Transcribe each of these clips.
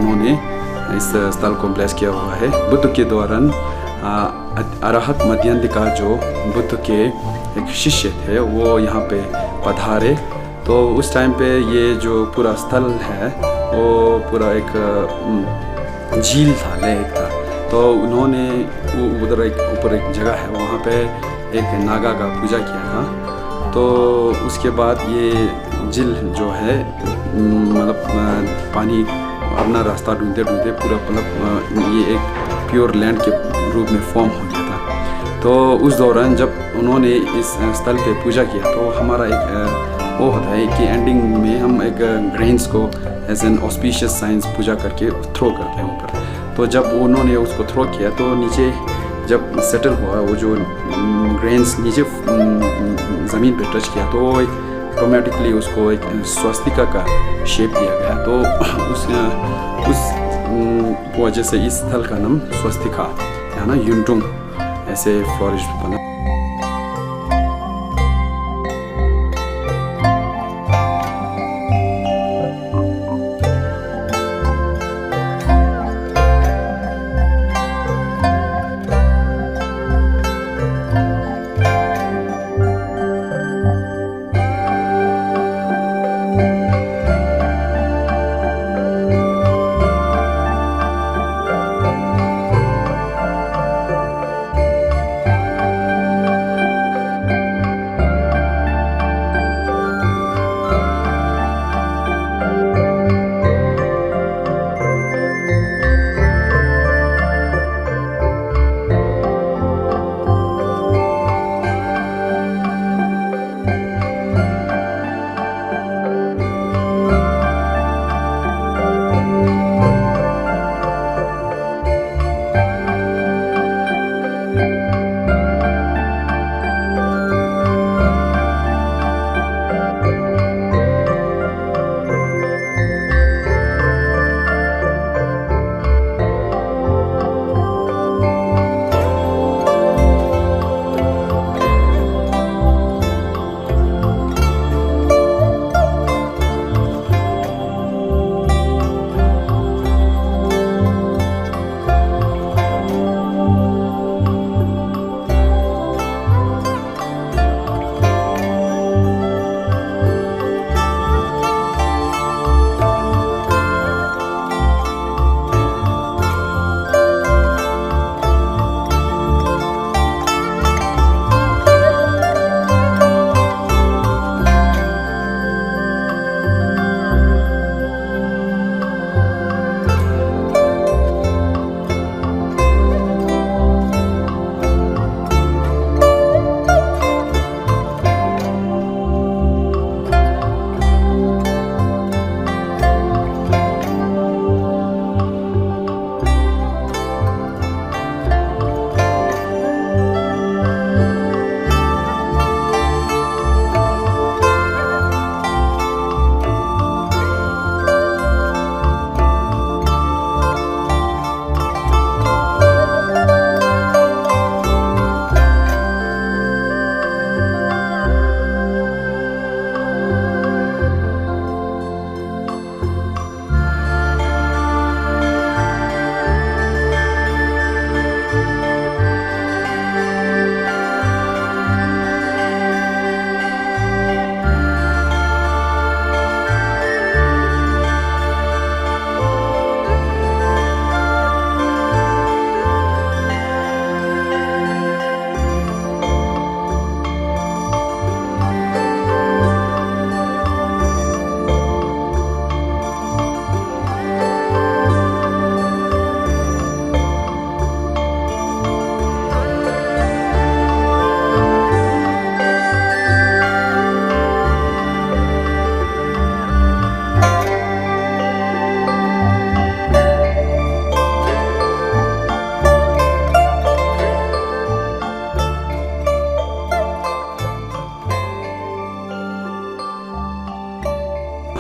उन्होंने इस स्थल को ब्लेस किया हुआ है। बुद्ध के दौरान अरहत मध्यंतिका जो बुद्ध के एक शिष्य थे वो यहाँ पे पधारे, तो उस टाइम पे ये जो पूरा स्थल है वो पूरा एक झील था, लेक था। तो उन्होंने उधर एक ऊपर एक जगह है, वहाँ पे एक नागा का पूजा किया था। तो उसके बाद ये झील जो है मतलब पानी अपना रास्ता ढूंढते ढूंढते पूरा मतलब ये एक प्योर लैंड के रूप में फॉर्म हो गया था। तो उस दौरान जब उन्होंने इस स्थल पे पूजा किया तो हमारा एक वो होता है कि एंडिंग में हम एक ग्रेन्स को एज एन ऑस्पिशियस साइंस पूजा करके थ्रो करते हैं ऊपर। तो जब उन्होंने उसको थ्रो किया तो नीचे जब सेटल हुआ वो जो ग्रेन्स नीचे ज़मीन पे टच किया तो ऑटोमेटिकली उसको एक स्वस्तिका का शेप दिया गया। तो उस वजह से इस स्थल का नाम स्वस्तिका है ना, युनटुंग ऐसे फ्लोरिश बना।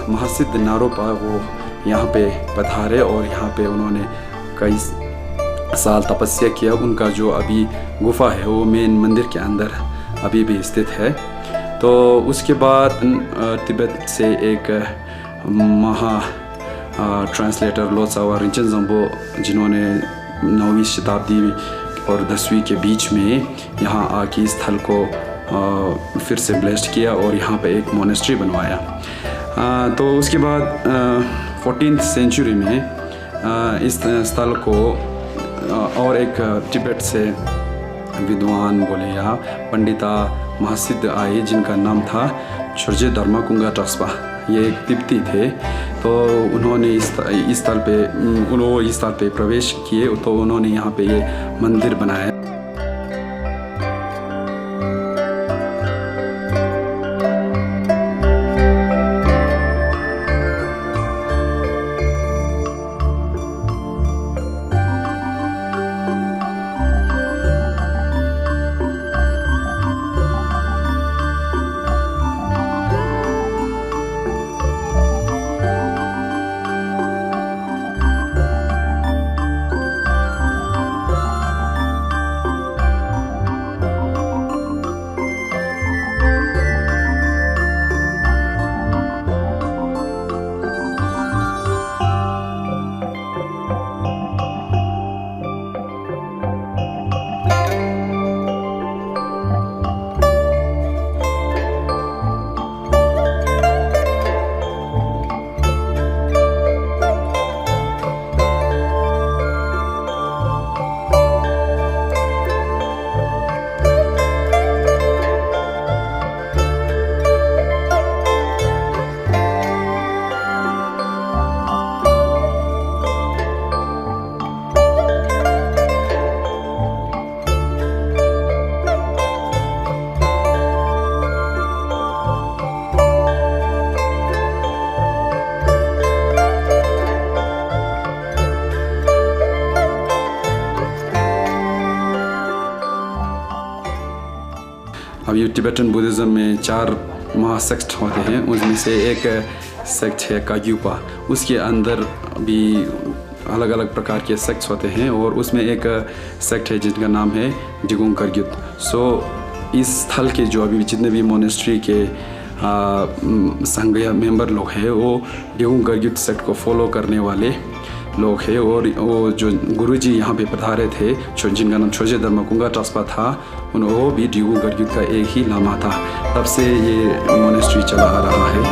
महसिद नारोपा वो यहाँ पे पधारे और यहाँ पे उन्होंने कई साल तपस्या किया। उनका जो अभी गुफा है वो मेन मंदिर के अंदर अभी भी स्थित है। तो उसके बाद तिब्बत से एक ट्रांसलेटर लोत्सावा रिंचन जम्बो, जिन्होंने 9वीं शताब्दी और 10वीं के बीच में यहाँ आके इस स्थल को फिर से ब्लेस्ड किया और यहाँ पे एक मोनेस्ट्री बनवाया। तो उसके बाद 14th सेंचुरी में इस स्थल को और एक तिब्बत से विद्वान बोले या पंडिता महासिद्ध आए, जिनका नाम था छोर्जे धर्मकुंगा ट्रस्पा। ये एक तिब्बती थे। तो उन्होंने इस स्थल पे प्रवेश किए, तो उन्होंने यहाँ पे ये मंदिर बनाया। अब ये टिबेटन बुद्धिज़्म में 4 महासेक्ट होते हैं, उसमें से एक सेक्ट है काग्युपा। उसके अंदर भी अलग अलग प्रकार के सेक्ट्स होते हैं और उसमें एक सेक्ट है जिनका नाम है डिगुंग करग्युत। सो इस स्थल के जो अभी जितने भी मोनेस्ट्री के संघ या मेंबर लोग हैं वो डिगुंग करग्युत सेक्ट को फॉलो करने वाले लोग हैं। और वो जो गुरुजी यहाँ पे पधारे थे, जिनका नाम छोर्जे धर्मकुंगा ट्रस्पा था, वो भी डिगुंग करग्युत का एक ही लामा था। तब से ये मोनेस्ट्री चला आ रहा है।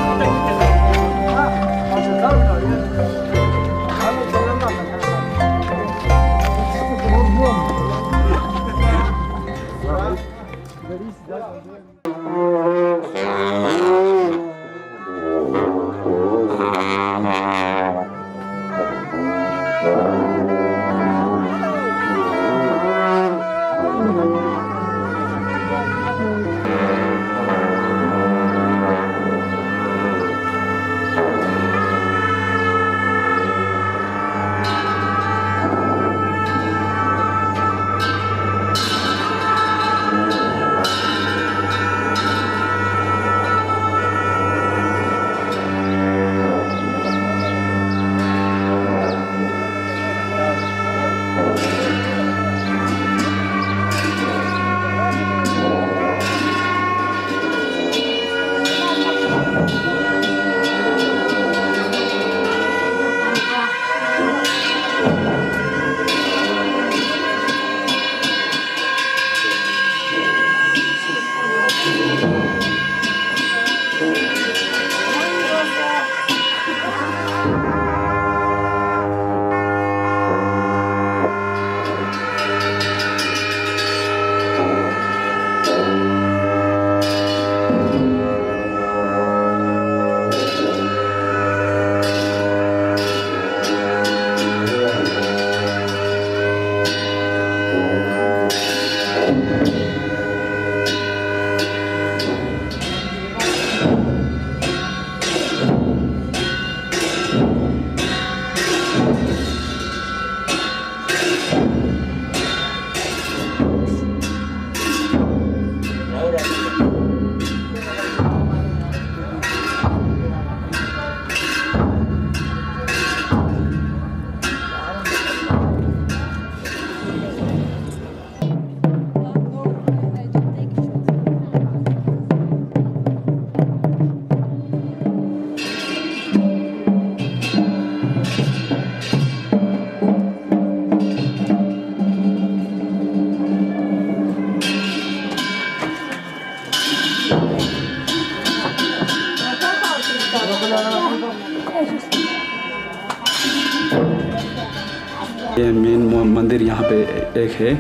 ये मेन मंदिर यहाँ पे एक है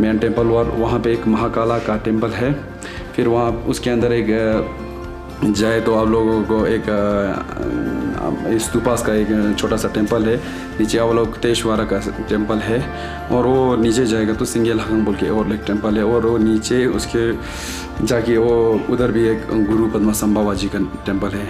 मेन टेंपल, और वहाँ पे एक महाकाला का टेंपल है। फिर वहाँ उसके अंदर एक जाए तो आप लोगों को एक स्तूपास का एक छोटा सा टेंपल है। नीचे अवलोकतेश्वर का टेंपल है, और वो नीचे जाएगा तो सिंगेल हंग बोल के और एक टेंपल है, और वो नीचे उसके जाके वो उधर भी एक गुरु पद्मा संभावा जी का टेंपल है।